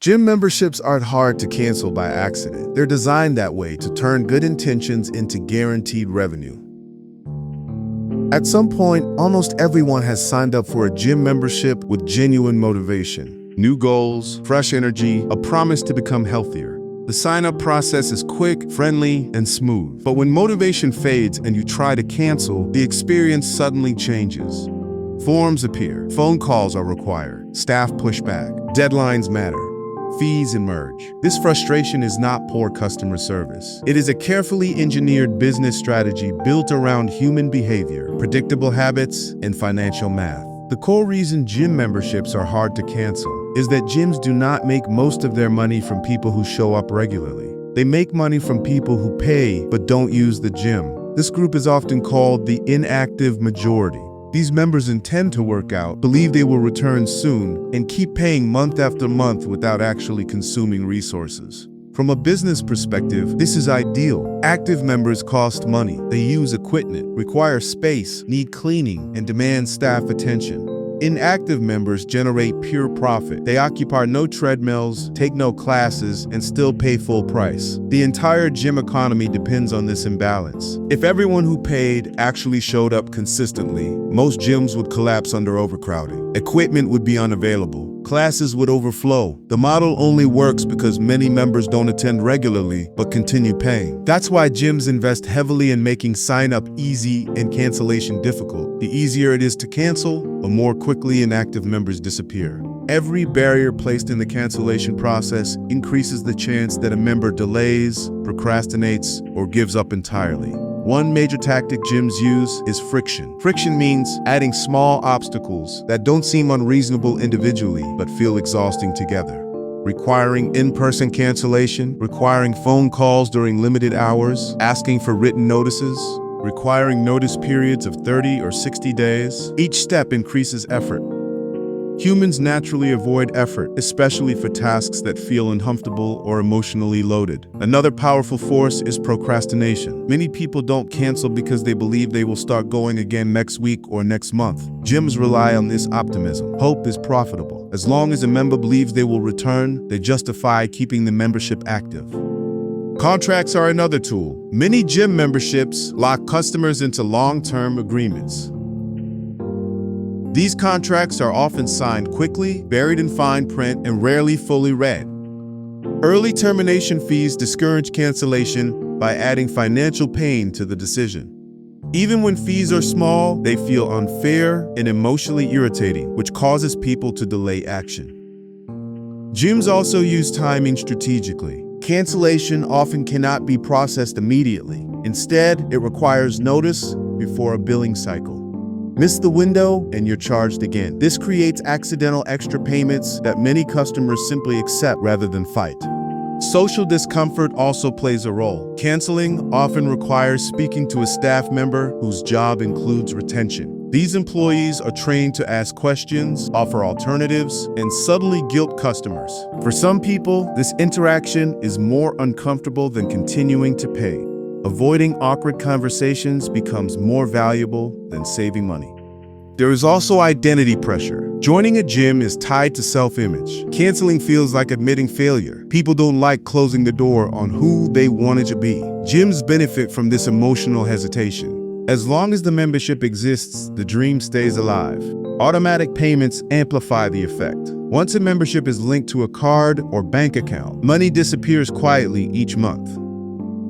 Gym memberships aren't hard to cancel by accident. They're designed that way to turn good intentions into guaranteed revenue. At some point, almost everyone has signed up for a gym membership with genuine motivation. New goals, fresh energy, a promise to become healthier. The sign-up process is quick, friendly, and smooth. But when motivation fades and you try to cancel, the experience suddenly changes. Forms appear, phone calls are required, staff push back, deadlines matter, fees emerge. This frustration is not poor customer service. It is a carefully engineered business strategy built around human behavior, predictable habits, and financial math. The core reason gym memberships are hard to cancel is that gyms do not make most of their money from people who show up regularly. They make money from people who pay but don't use the gym. This group is often called the inactive majority. These members intend to work out, believe they will return soon, and keep paying month after month without actually consuming resources. From a business perspective, this is ideal. Active members cost money. They use equipment, require space, need cleaning, and demand staff attention. Inactive members generate pure profit. They occupy no treadmills, take no classes, and still pay full price. The entire gym economy depends on this imbalance. If everyone who paid actually showed up consistently, most gyms would collapse under overcrowding. Equipment would be unavailable. Classes would overflow. The model only works because many members don't attend regularly but continue paying. That's why gyms invest heavily in making sign-up easy and cancellation difficult. The easier it is to cancel, the more quickly inactive members disappear. Every barrier placed in the cancellation process increases the chance that a member delays, procrastinates, or gives up entirely. One major tactic gyms use is friction. Friction means adding small obstacles that don't seem unreasonable individually but feel exhausting together. Requiring in-person cancellation, requiring phone calls during limited hours, asking for written notices, requiring notice periods of 30 or 60 days. Each step increases effort. Humans naturally avoid effort, especially for tasks that feel uncomfortable or emotionally loaded. Another powerful force is procrastination. Many people don't cancel because they believe they will start going again next week or next month. Gyms rely on this optimism. Hope is profitable. As long as a member believes they will return, they justify keeping the membership active. Contracts are another tool. Many gym memberships lock customers into long-term agreements. These contracts are often signed quickly, buried in fine print, and rarely fully read. Early termination fees discourage cancellation by adding financial pain to the decision. Even when fees are small, they feel unfair and emotionally irritating, which causes people to delay action. Gyms also use timing strategically. Cancellation often cannot be processed immediately. Instead, it requires notice before a billing cycle. Miss the window and you're charged again. This creates accidental extra payments that many customers simply accept rather than fight. Social discomfort also plays a role. Canceling often requires speaking to a staff member whose job includes retention. These employees are trained to ask questions, offer alternatives, and subtly guilt customers. For some people, this interaction is more uncomfortable than continuing to pay. Avoiding awkward conversations becomes more valuable than saving money. There is also identity pressure. Joining a gym is tied to self-image. Canceling feels like admitting failure. People don't like closing the door on who they wanted to be. Gyms benefit from this emotional hesitation. As long as the membership exists, the dream stays alive. Automatic payments amplify the effect. Once a membership is linked to a card or bank account, money disappears quietly each month.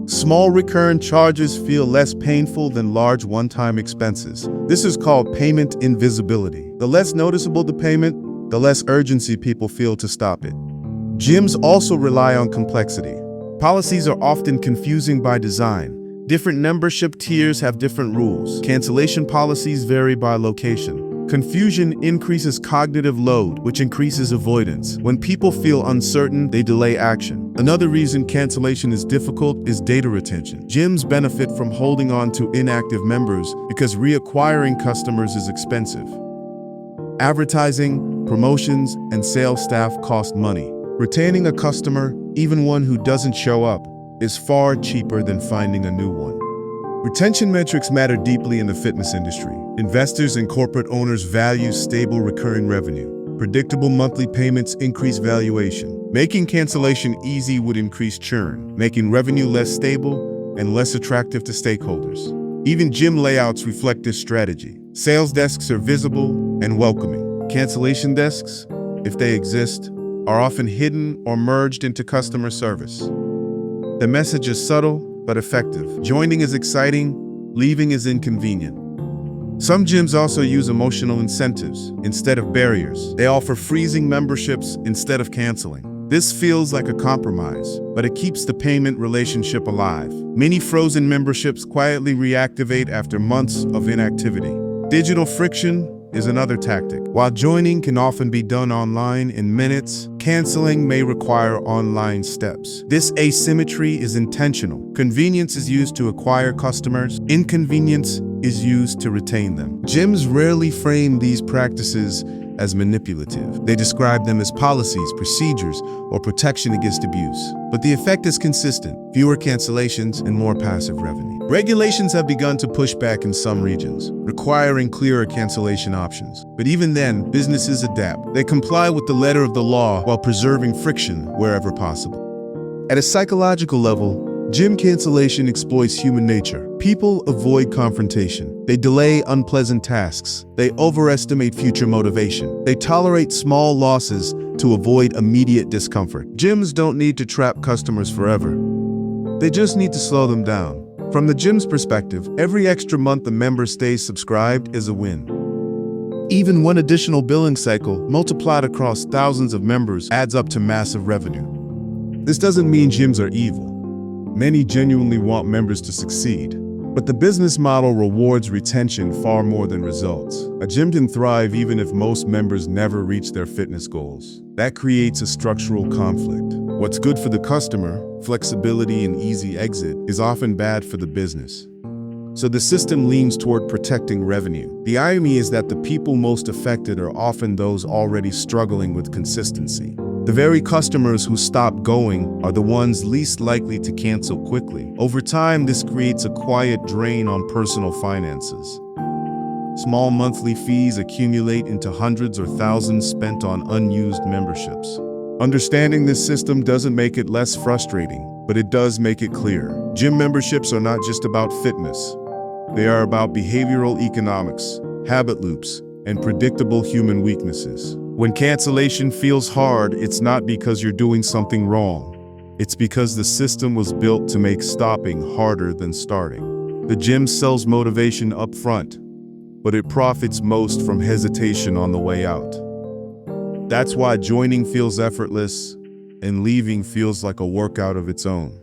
Small recurrent charges feel less painful than large one-time expenses. This is called payment invisibility. The less noticeable the payment, the less urgency people feel to stop it. Gyms also rely on complexity. Policies are often confusing by design. Different membership tiers have different rules. Cancellation policies vary by location. Confusion increases cognitive load, which increases avoidance. When people feel uncertain, they delay action. Another reason cancellation is difficult is data retention. Gyms benefit from holding on to inactive members because reacquiring customers is expensive. Advertising, promotions, and sales staff cost money. Retaining a customer, even one who doesn't show up, is far cheaper than finding a new one. Retention metrics matter deeply in the fitness industry. Investors and corporate owners value stable recurring revenue. Predictable monthly payments increase valuation. Making cancellation easy would increase churn, making revenue less stable and less attractive to stakeholders. Even gym layouts reflect this strategy. Sales desks are visible and welcoming. Cancellation desks, if they exist, are often hidden or merged into customer service. The message is subtle but effective. Joining is exciting, leaving is inconvenient. Some gyms also use emotional incentives instead of barriers. They offer freezing memberships instead of canceling. This feels like a compromise, but it keeps the payment relationship alive. Many frozen memberships quietly reactivate after months of inactivity. Digital friction is another tactic. While joining can often be done online in minutes, canceling may require online steps. This asymmetry is intentional. Convenience is used to acquire customers. Inconvenience is used to retain them. Gyms rarely frame these practices as manipulative. They describe them as policies, procedures, or protection against abuse. But the effect is consistent: fewer cancellations and more passive revenue. Regulations have begun to push back in some regions, requiring clearer cancellation options. But even then, businesses adapt. They comply with the letter of the law while preserving friction wherever possible. At a psychological level, gym cancellation exploits human nature. People avoid confrontation. They delay unpleasant tasks. They overestimate future motivation. They tolerate small losses to avoid immediate discomfort. Gyms don't need to trap customers forever. They just need to slow them down. From the gym's perspective, every extra month a member stays subscribed is a win. Even one additional billing cycle, multiplied across thousands of members, adds up to massive revenue. This doesn't mean gyms are evil. Many genuinely want members to succeed, but the business model rewards retention far more than results. A gym can thrive even if most members never reach their fitness goals. That creates a structural conflict. What's good for the customer, flexibility and easy exit, is often bad for the business. So the system leans toward protecting revenue. The irony is that the people most affected are often those already struggling with consistency. The very customers who stop going are the ones least likely to cancel quickly. Over time, this creates a quiet drain on personal finances. Small monthly fees accumulate into hundreds or thousands spent on unused memberships. Understanding this system doesn't make it less frustrating, but it does make it clear. Gym memberships are not just about fitness. They are about behavioral economics, habit loops, and predictable human weaknesses. When cancellation feels hard, it's not because you're doing something wrong. It's because the system was built to make stopping harder than starting. The gym sells motivation up front, but it profits most from hesitation on the way out. That's why joining feels effortless and leaving feels like a workout of its own.